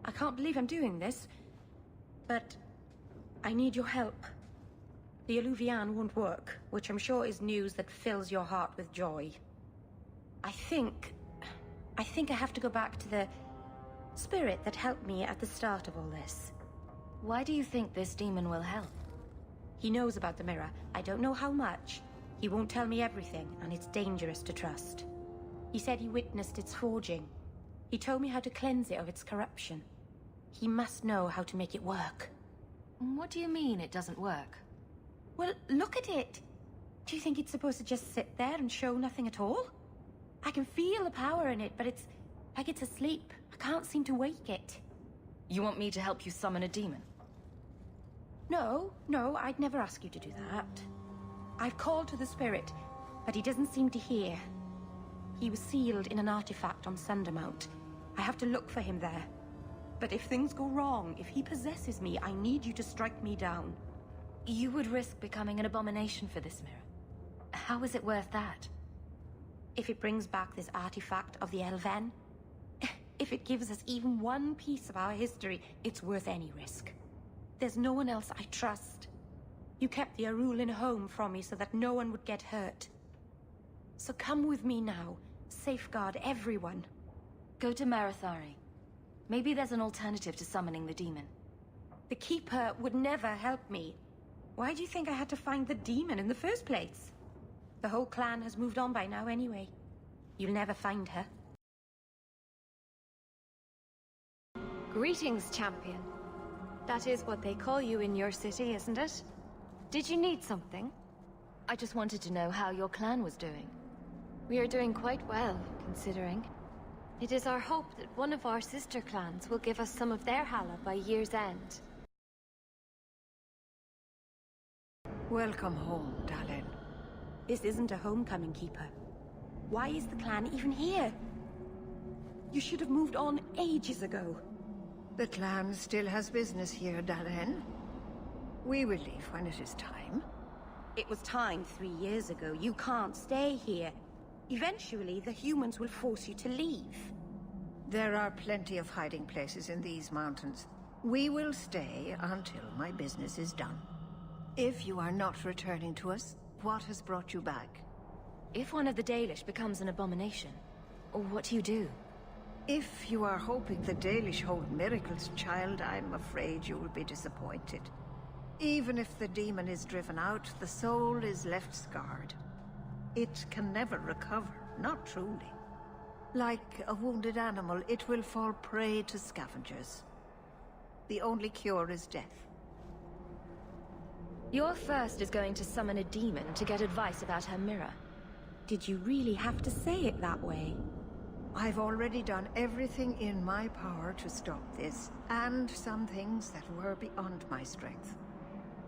I can't believe I'm doing this, but I need your help. The Eluvian won't work, which I'm sure is news that fills your heart with joy. I think I have to go back to the spirit that helped me at the start of all this. Why do you think this demon will help? He knows about the mirror. I don't know how much. He won't tell me everything, and it's dangerous to trust. He said he witnessed its forging. He told me how to cleanse it of its corruption. He must know how to make it work. What do you mean it doesn't work? Well, look at it! Do you think it's supposed to just sit there and show nothing at all? I can feel the power in it, but it's like it's asleep. I can't seem to wake it. You want me to help you summon a demon? No, I'd never ask you to do that. I've called to the spirit, but he doesn't seem to hear. He was sealed in an artifact on Sundermount. I have to look for him there. But if things go wrong, if he possesses me, I need you to strike me down. You would risk becoming an abomination for this mirror. How is it worth that? If it brings back this artifact of the Elven, if it gives us even one piece of our history, it's worth any risk. There's no one else I trust. You kept the Arulin home from me so that no one would get hurt. So come with me now. Safeguard everyone. Go to Marathari. Maybe there's an alternative to summoning the demon. The Keeper would never help me. Why do you think I had to find the demon in the first place? The whole clan has moved on by now anyway. You'll never find her. Greetings, champion. That is what they call you in your city, isn't it? Did you need something? I just wanted to know how your clan was doing. We are doing quite well, considering. It is our hope that one of our sister clans will give us some of their Hala by year's end. Welcome home, Dalen. This isn't a homecoming, Keeper. Why is the clan even here? You should have moved on ages ago. The clan still has business here, Dalen. We will leave when it is time. It was time 3 years ago. You can't stay here. Eventually, the humans will force you to leave. There are plenty of hiding places in these mountains. We will stay until my business is done. If you are not returning to us, what has brought you back? If one of the Dalish becomes an abomination, what do you do? If you are hoping the Dalish hold miracles, child, I'm afraid you will be disappointed. Even if the demon is driven out, the soul is left scarred. It can never recover, not truly. Like a wounded animal, it will fall prey to scavengers. The only cure is death. Your first is going to summon a demon to get advice about her mirror. Did you really have to say it that way? I've already done everything in my power to stop this, and some things that were beyond my strength.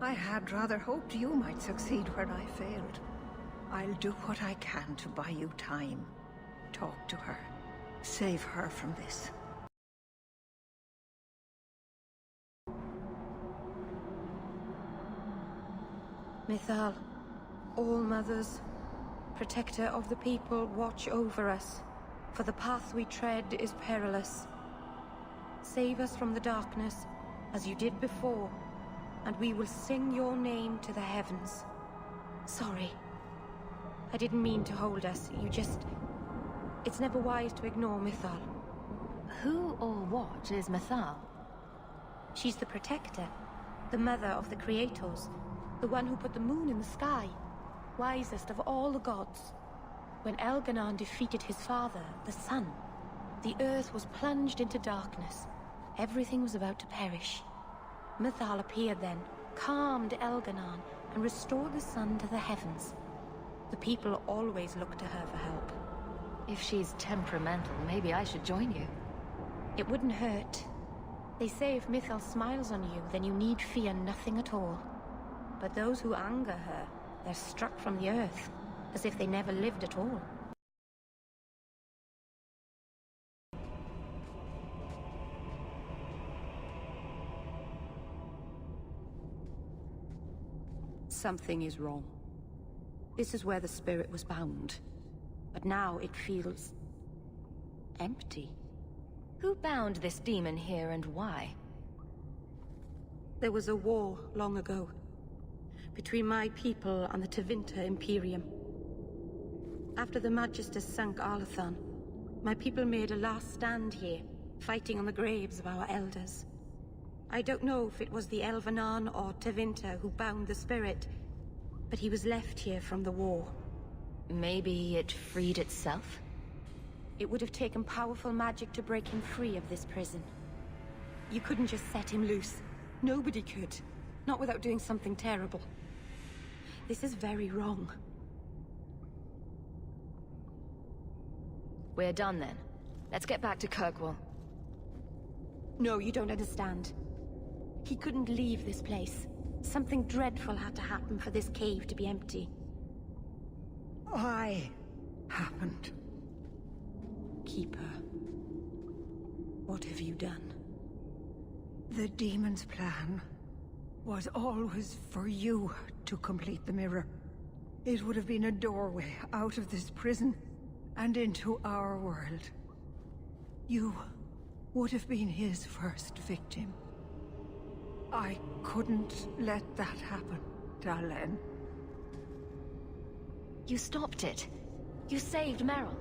I had rather hoped you might succeed where I failed. I'll do what I can to buy you time. Talk to her. Save her from this. Mythal, All-Mothers, protector of the people, watch over us, for the path we tread is perilous. Save us from the darkness, as you did before, and we will sing your name to the heavens. Sorry. I didn't mean to hold us, It's never wise to ignore Mythal. Who or what is Mythal? She's the protector, the mother of the creators, the one who put the moon in the sky, wisest of all the gods. When Elganon defeated his father, the sun, the earth was plunged into darkness. Everything was about to perish. Mythal appeared then, calmed Elganon, and restored the sun to the heavens. The people always look to her for help. If she's temperamental, maybe I should join you. It wouldn't hurt. They say if Mythal smiles on you, then you need fear nothing at all. But those who anger her, they're struck from the earth, as if they never lived at all. Something is wrong. This is where the spirit was bound. But now it feels empty. Who bound this demon here and why? There was a war long ago between my people and the Tevinter Imperium. After the Magisters sank Arlathan, my people made a last stand here, fighting on the graves of our elders. I don't know if it was the Elvenar or Tevinter who bound the spirit, but he was left here from the war. Maybe it freed itself? It would have taken powerful magic to break him free of this prison. You couldn't just set him loose. Nobody could. Not without doing something terrible. This is very wrong. We're done then. Let's get back to Kirkwall. No, you don't understand. He couldn't leave this place. Something dreadful had to happen for this cave to be empty. Why happened? Keeper. What have you done? The demon's plan was always for you to complete the mirror. It would have been a doorway out of this prison and into our world. You would have been his first victim. I couldn't let that happen, Dalen. You stopped it. You saved Merrill.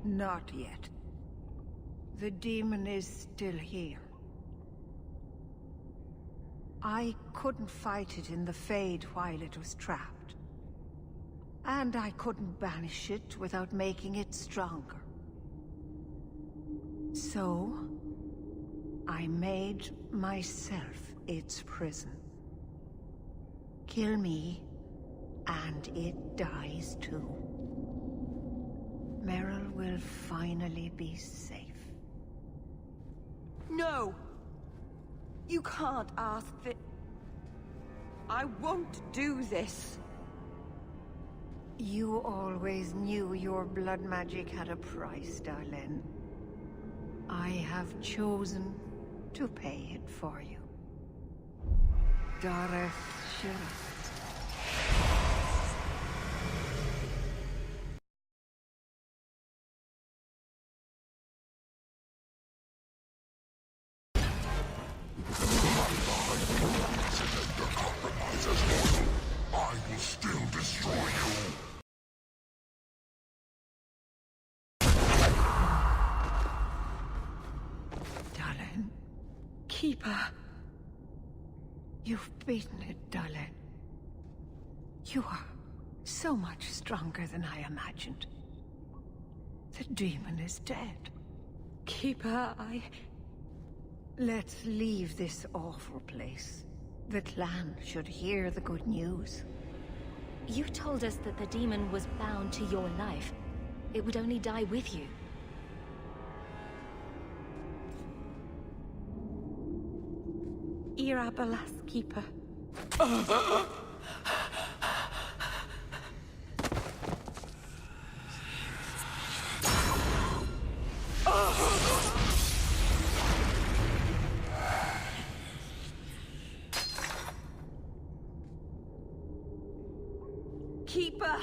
Not yet. The demon is still here. I couldn't fight it in the Fade while it was trapped. And I couldn't banish it without making it stronger. So, I made myself its prison. Kill me, and it dies too. Merrill will finally be safe. No! You can't ask that. I won't do this. You always knew your blood magic had a price, Darlene. I have chosen to pay it for you. Dareth Sheriff. Keeper. You've beaten it, Dalen. You are so much stronger than I imagined. The demon is dead. Keeper, Let's leave this awful place. The clan should hear the good news. You told us that the demon was bound to your life. It would only die with you. Irabalas, Keeper. Keeper!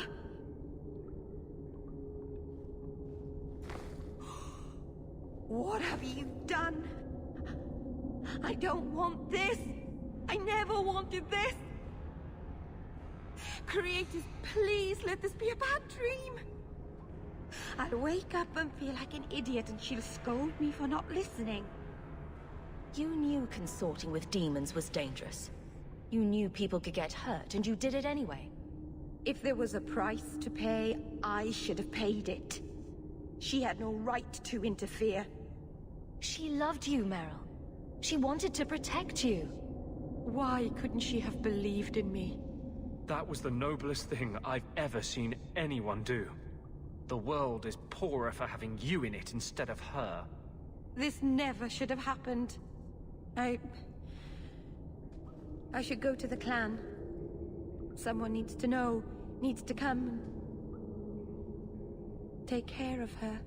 What have you done? I don't want this! I never wanted this! Creators, please let this be a bad dream! I'll wake up and feel like an idiot and she'll scold me for not listening. You knew consorting with demons was dangerous. You knew people could get hurt, and you did it anyway. If there was a price to pay, I should have paid it. She had no right to interfere. She loved you, Merrill. She wanted to protect you. Why couldn't she have believed in me? That was the noblest thing I've ever seen anyone do. The world is poorer for having you in it instead of her. This never should have happened. I should go to the clan. Someone needs to know, needs to come and take care of her.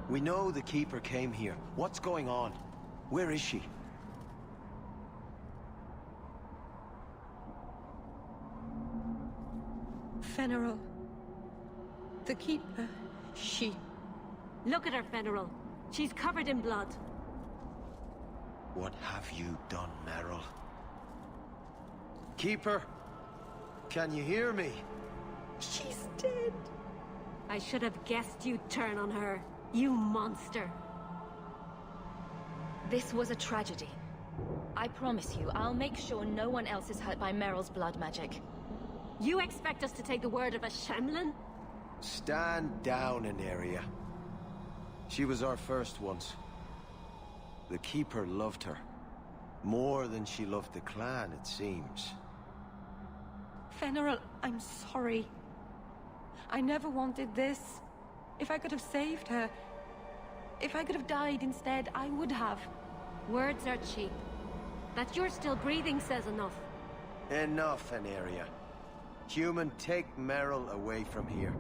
We know the Keeper came here. What's going on? Where is she? Fenrirol. The Keeper, she... Look at her, Fenrirol. She's covered in blood. What have you done, Merrill? Keeper? Can you hear me? She's dead. I should have guessed you'd turn on her. You monster. This was a tragedy. I promise you, I'll make sure no one else is hurt by Meryl's blood magic. You expect us to take the word of a Shemlin? Stand down, Aneria. She was our first once. The Keeper loved her. More than she loved the clan, it seems. Fenrirol, I'm sorry. I never wanted this. If I could have saved her, if I could have died instead, I would have. Words are cheap. That you're still breathing says enough. Enough, Aneria. Human, take Merrill away from here.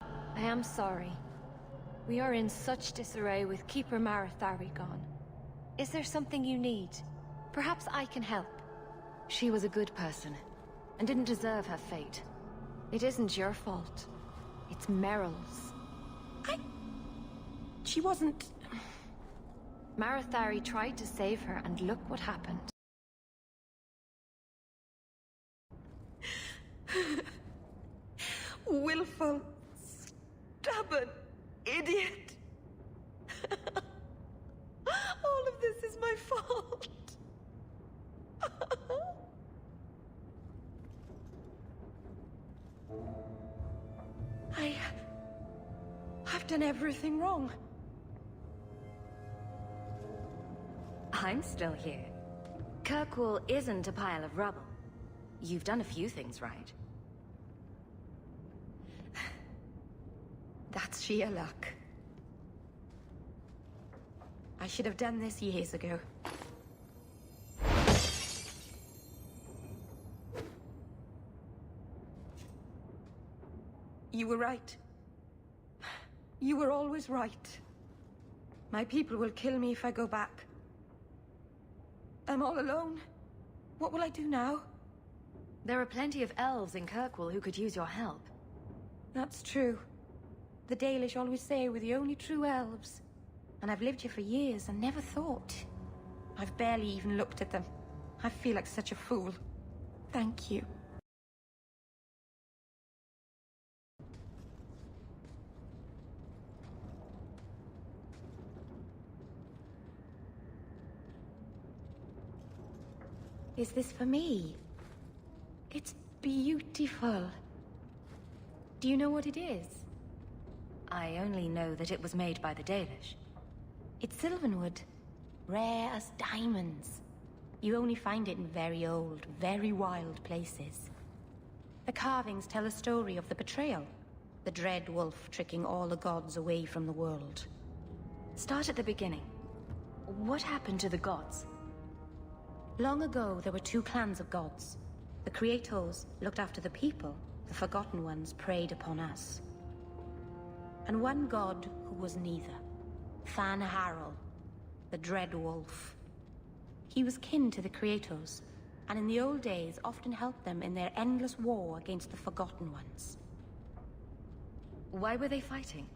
I am sorry. We are in such disarray with Keeper Marathari gone. Is there something you need? Perhaps I can help. She was a good person, and didn't deserve her fate. It isn't your fault. It's Meryl's. She wasn't... Marathari tried to save her, and look what happened. Willful, stubborn idiot. All of this is my fault. I've done everything wrong. I'm still here. Kirkwall isn't a pile of rubble. You've done a few things right. That's sheer luck. I should have done this years ago. You were right. You were always right. My people will kill me if I go back. I'm all alone. What will I do now? There are plenty of elves in Kirkwall who could use your help. That's true. The Dalish always say we're the only true elves. And I've lived here for years and never thought. I've barely even looked at them. I feel like such a fool. Thank you. Is this for me? It's beautiful. Do you know what it is? I only know that it was made by the Dalish. It's Sylvanwood. Rare as diamonds. You only find it in very old, very wild places. The carvings tell a story of the betrayal. The Dread Wolf tricking all the gods away from the world. Start at the beginning. What happened to the gods? Long ago, there were two clans of gods. The Creators looked after the people. The Forgotten Ones preyed upon us. And one god who was neither. Fan Harel, the Dread Wolf. He was kin to the Creators, and in the old days often helped them in their endless war against the Forgotten Ones. Why were they fighting?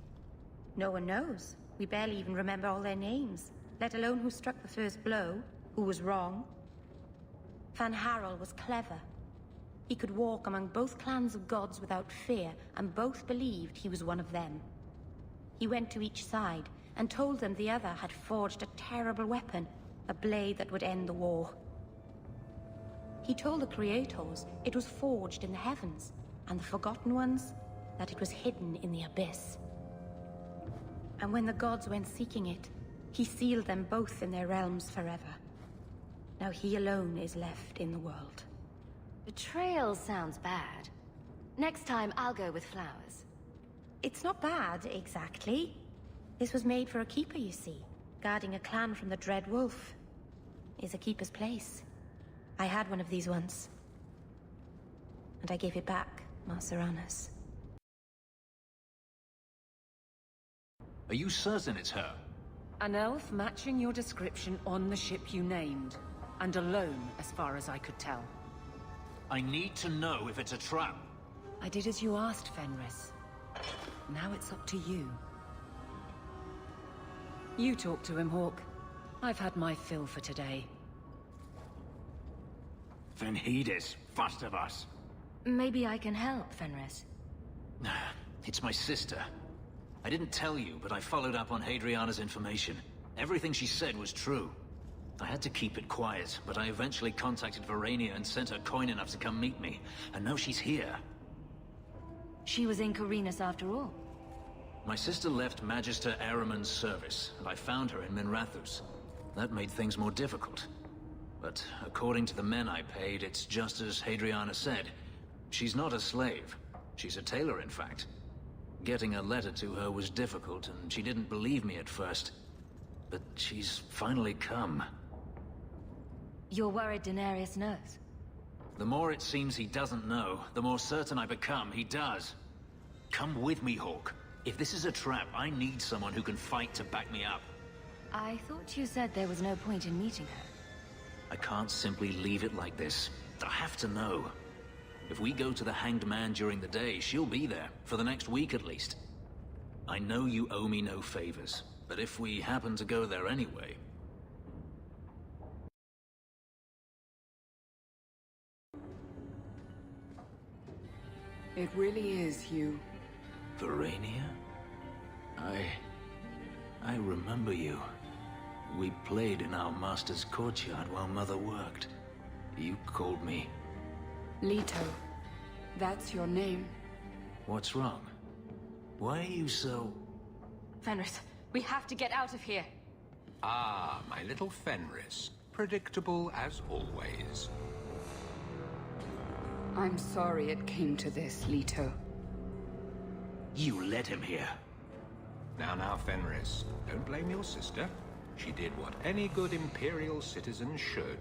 No one knows. We barely even remember all their names, let alone who struck the first blow, who was wrong. Fan Harel was clever. He could walk among both clans of gods without fear, and both believed he was one of them. He went to each side, and told them the other had forged a terrible weapon, a blade that would end the war. He told the Creators it was forged in the heavens, and the Forgotten Ones that it was hidden in the abyss. And when the gods went seeking it, he sealed them both in their realms forever. Now he alone is left in the world. Betrayal sounds bad. Next time, I'll go with flowers. It's not bad, exactly. This was made for a keeper, you see. Guarding a clan from the Dread Wolf is a keeper's place. I had one of these once. And I gave it back, Marceranas. Are you certain it's her? An elf matching your description on the ship you named. And alone, as far as I could tell. I need to know if it's a trap. I did as you asked, Fenris. Now it's up to you. You talk to him, Hawke. I've had my fill for today. Venhedis, first of us. Maybe I can help, Fenris. It's my sister. I didn't tell you, but I followed up on Hadriana's information. Everything she said was true. I had to keep it quiet, but I eventually contacted Verania and sent her coin enough to come meet me. And now she's here. She was in Corinus after all. My sister left Magister Ahriman's service, and I found her in Minrathous. That made things more difficult. But according to the men I paid, it's just as Hadriana said. She's not a slave. She's a tailor, in fact. Getting a letter to her was difficult, and she didn't believe me at first. But she's finally come. You're worried Denarius knows? The more it seems he doesn't know, the more certain I become he does. Come with me, Hawke. If this is a trap, I need someone who can fight to back me up. I thought you said there was no point in meeting her. I can't simply leave it like this. I have to know. If we go to the Hanged Man during the day, she'll be there, for the next week at least. I know you owe me no favors, but if we happen to go there anyway... It really is you. Verania? I remember you. We played in our master's courtyard while Mother worked. You called me... Leto. That's your name. What's wrong? Why are you so... Fenris, we have to get out of here. Ah, my little Fenris. Predictable as always. I'm sorry it came to this, Leto. You led him here. Now, Fenris. Don't blame your sister. She did what any good Imperial citizen should.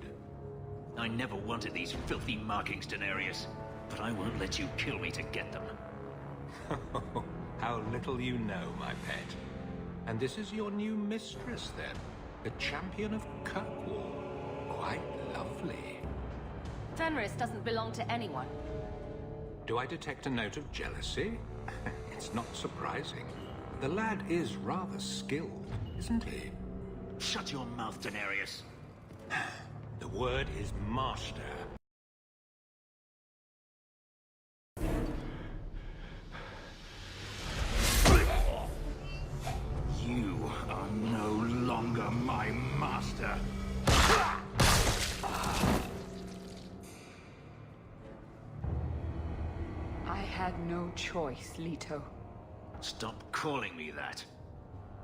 I never wanted these filthy markings, Denarius. But I won't let you kill me to get them. How little you know, my pet. And this is your new mistress, then? The champion of Kirkwall. Quite lovely. Fenris doesn't belong to anyone. Do I detect a note of jealousy? It's not surprising. The lad is rather skilled, isn't he? Shut your mouth, Denarius. The word is master. You are no longer my master. I had no choice, Leto. Stop calling me that.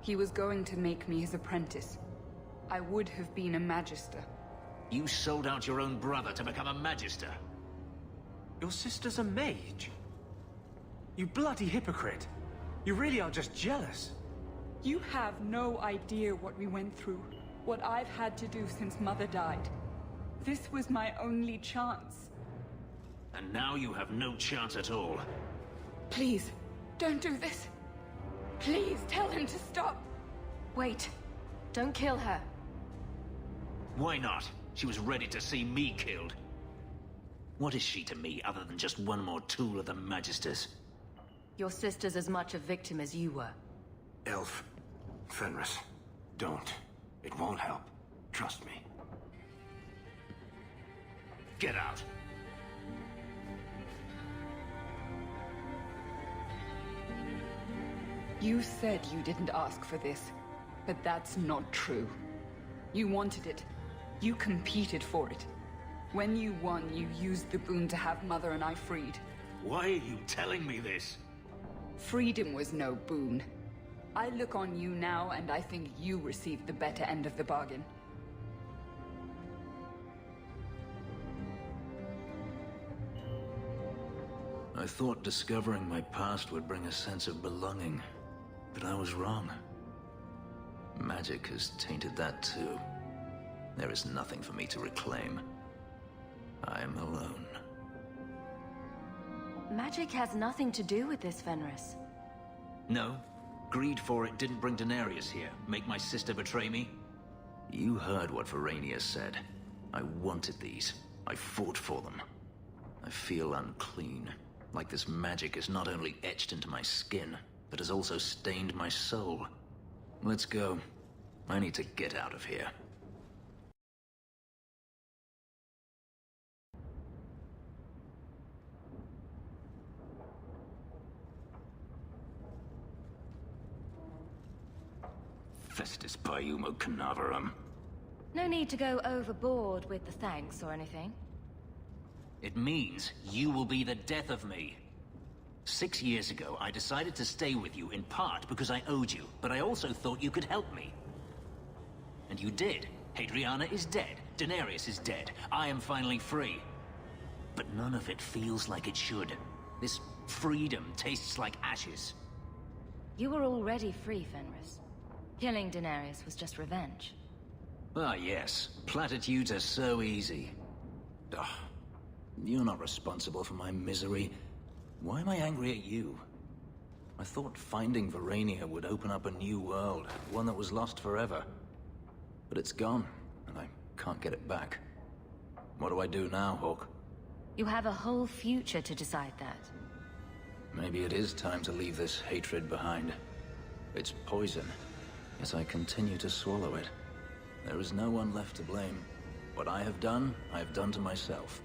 He was going to make me his apprentice. I would have been a magister. You sold out your own brother to become a magister. Your sister's a mage? You bloody hypocrite. You really are just jealous. You have no idea what we went through. What I've had to do since Mother died. This was my only chance. And now you have no chance at all. Please, don't do this. Please, tell him to stop. Wait. Don't kill her. Why not? She was ready to see me killed. What is she to me other than just one more tool of the Magisters? Your sister's as much a victim as you were. Elf. Fenris. Don't. It won't help. Trust me. Get out. You said you didn't ask for this, but that's not true. You wanted it. You competed for it. When you won, you used the boon to have Mother and I freed. Why are you telling me this? Freedom was no boon. I look on you now, and I think you received the better end of the bargain. I thought discovering my past would bring a sense of belonging, but I was wrong. Magic has tainted that too. There is nothing for me to reclaim. I am alone. Magic has nothing to do with this, Fenris. No. Greed for it didn't bring Denarius here, make my sister betray me. You heard what Verania said. I wanted these. I fought for them. I feel unclean. Like this magic is not only etched into my skin, but has also stained my soul. Let's go. I need to get out of here. Festus Paiumo Canavarum. No need to go overboard with the thanks or anything. It means you will be the death of me. 6 years ago, I decided to stay with you in part because I owed you, but I also thought you could help me. And you did. Hadriana is dead. Daenerys is dead. I am finally free. But none of it feels like it should. This freedom tastes like ashes. You were already free, Fenris. Killing Daenerys was just revenge. Ah, yes. Platitudes are so easy. Ugh. You're not responsible for my misery. Why am I angry at you? I thought finding Varania would open up a new world, one that was lost forever. But it's gone, and I can't get it back. What do I do now, Hawke? You have a whole future to decide that. Maybe it is time to leave this hatred behind. It's poison, yet I continue to swallow it. There is no one left to blame. What I have done to myself.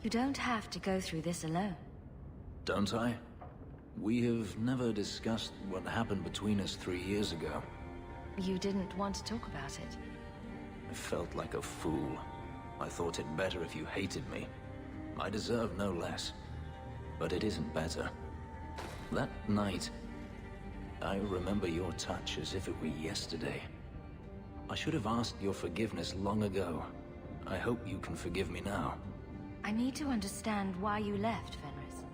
You don't have to go through this alone. Don't I? We have never discussed what happened between us 3 years ago. You didn't want to talk about it. I felt like a fool. I thought it better if you hated me. I deserve no less. But it isn't better. That night, I remember your touch as if it were yesterday. I should have asked your forgiveness long ago. I hope you can forgive me now. I need to understand why you left, Fenris.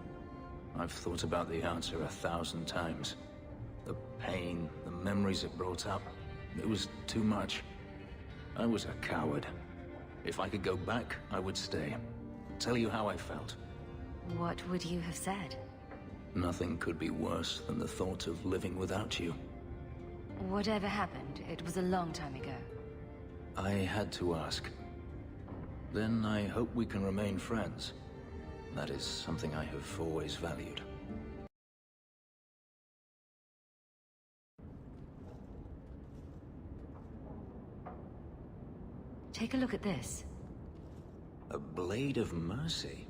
I've thought about the answer 1,000 times. The pain, the memories it brought up, it was too much. I was a coward. If I could go back, I would stay. Tell you how I felt. What would you have said? Nothing could be worse than the thought of living without you. Whatever happened, it was a long time ago. I had to ask. Then I hope we can remain friends. That is something I have always valued. Take a look at this. A Blade of Mercy.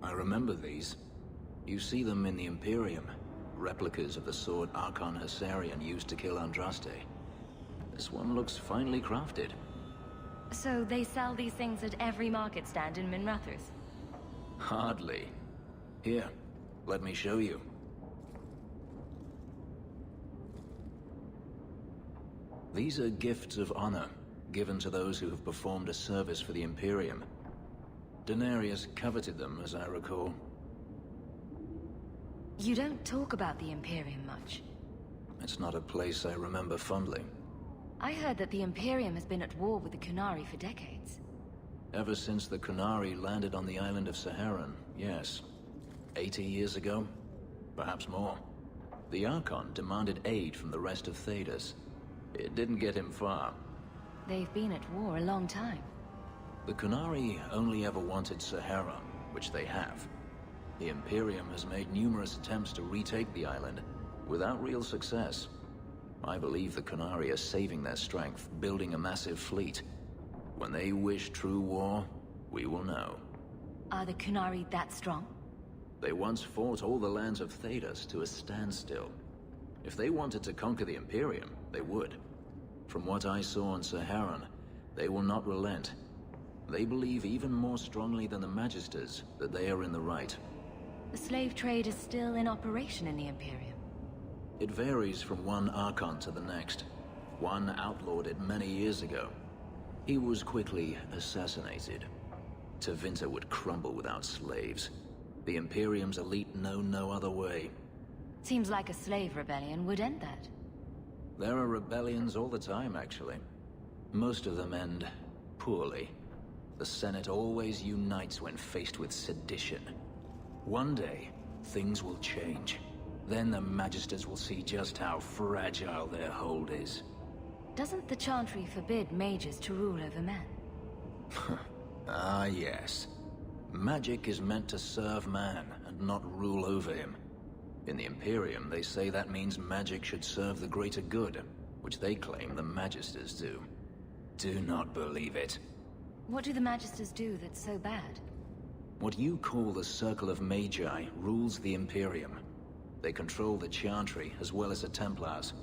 I remember these. You see them in the Imperium. Replicas of the sword Archon Hessarian used to kill Andraste. This one looks finely crafted. So they sell these things at every market stand in Minrathous? Hardly. Here, let me show you. These are gifts of honor, given to those who have performed a service for the Imperium. Daenerys coveted them, as I recall. You don't talk about the Imperium much. It's not a place I remember fondly. I heard that the Imperium has been at war with the Qunari for decades. Ever since the Qunari landed on the island of Saharan, yes. 80 years ago? Perhaps more. The Archon demanded aid from the rest of Thedas. It didn't get him far. They've been at war a long time. The Qunari only ever wanted Saharan, which they have. The Imperium has made numerous attempts to retake the island, without real success. I believe the Qunari are saving their strength, building a massive fleet. When they wish true war, we will know. Are the Qunari that strong? They once fought all the lands of Thedas to a standstill. If they wanted to conquer the Imperium, they would. From what I saw on Saharan, they will not relent. They believe even more strongly than the Magisters that they are in the right. The slave trade is still in operation in the Imperium. It varies from one Archon to the next. One outlawed it many years ago. He was quickly assassinated. Tevinter would crumble without slaves. The Imperium's elite know no other way. Seems like a slave rebellion would end that. There are rebellions all the time, actually. Most of them end poorly. The Senate always unites when faced with sedition. One day, things will change. Then the Magisters will see just how fragile their hold is. Doesn't the Chantry forbid mages to rule over men? Ah, yes. Magic is meant to serve man and not rule over him. In the Imperium, they say that means magic should serve the greater good, which they claim the Magisters do. Do not believe it. What do the Magisters do that's so bad? What you call the Circle of Magi rules the Imperium. They control the Chantry as well as the Templars.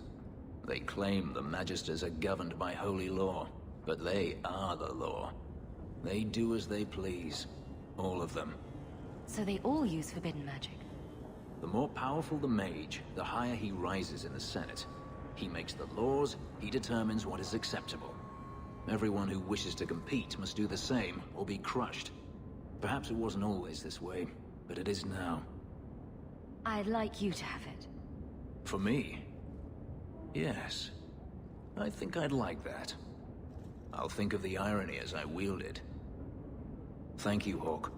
They claim the Magisters are governed by holy law, but they are the law. They do as they please. All of them. So they all use forbidden magic? The more powerful the mage, the higher he rises in the Senate. He makes the laws, he determines what is acceptable. Everyone who wishes to compete must do the same, or be crushed. Perhaps it wasn't always this way, but it is now. I'd like you to have it. For me? Yes. I think I'd like that. I'll think of the irony as I wield it. Thank you, Hawke.